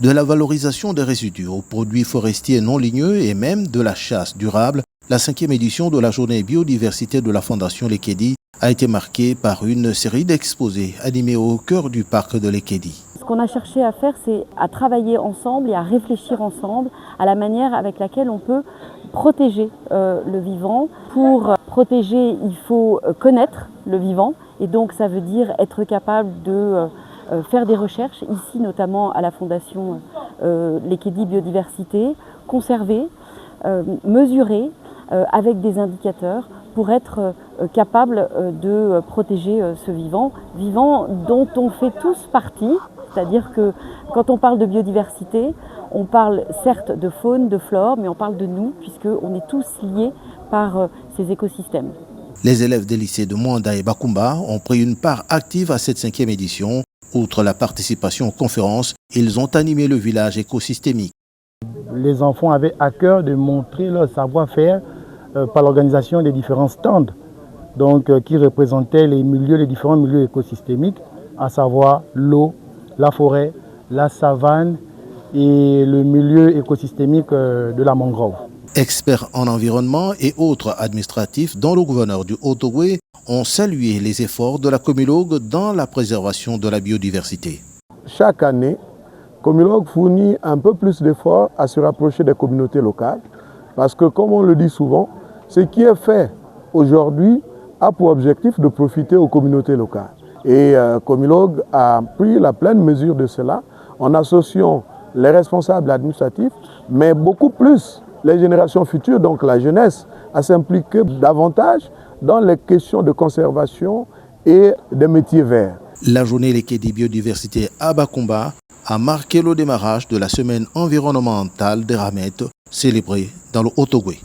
De la valorisation des résidus aux produits forestiers non ligneux et même de la chasse durable, la 5e édition de la journée biodiversité de la Fondation Lekedi a été marquée par une série d'exposés animés au cœur du parc de Lekedi. Ce qu'on a cherché à faire, c'est à travailler ensemble et à réfléchir ensemble à la manière avec laquelle on peut protéger le vivant. Pour protéger, il faut connaître le vivant et donc ça veut dire être capable de faire des recherches, ici notamment à la Fondation Lekedi Biodiversité, conserver, mesurer avec des indicateurs pour être capable de protéger ce vivant dont on fait tous partie. C'est-à-dire que quand on parle de biodiversité, on parle certes de faune, de flore, mais on parle de nous puisqu'on est tous liés par ces écosystèmes. Les élèves des lycées de Mwanda et Bakumba ont pris une part active à cette 5e édition. Outre la participation aux conférences, ils ont animé le village écosystémique. Les enfants avaient à cœur de montrer leur savoir-faire par l'organisation des différents stands qui représentaient les différents milieux écosystémiques, à savoir l'eau, la forêt, la savane et le milieu écosystémique de la mangrove. Experts en environnement et autres administratifs, dont le gouverneur du Haut-Ogooué, ont salué les efforts de la Comilog dans la préservation de la biodiversité. Chaque année, Comilog fournit un peu plus d'efforts à se rapprocher des communautés locales parce que, comme on le dit souvent, ce qui est fait aujourd'hui a pour objectif de profiter aux communautés locales. Et Comilog a pris la pleine mesure de cela en associant les responsables administratifs, mais beaucoup plus les générations futures, donc la jeunesse, à s'impliquer davantage dans les questions de conservation et des métiers verts. La journée Lekedi Biodiversité à Bakumba a marqué le démarrage de la semaine environnementale des Ramettes, célébrée dans le Haut-Ogooué.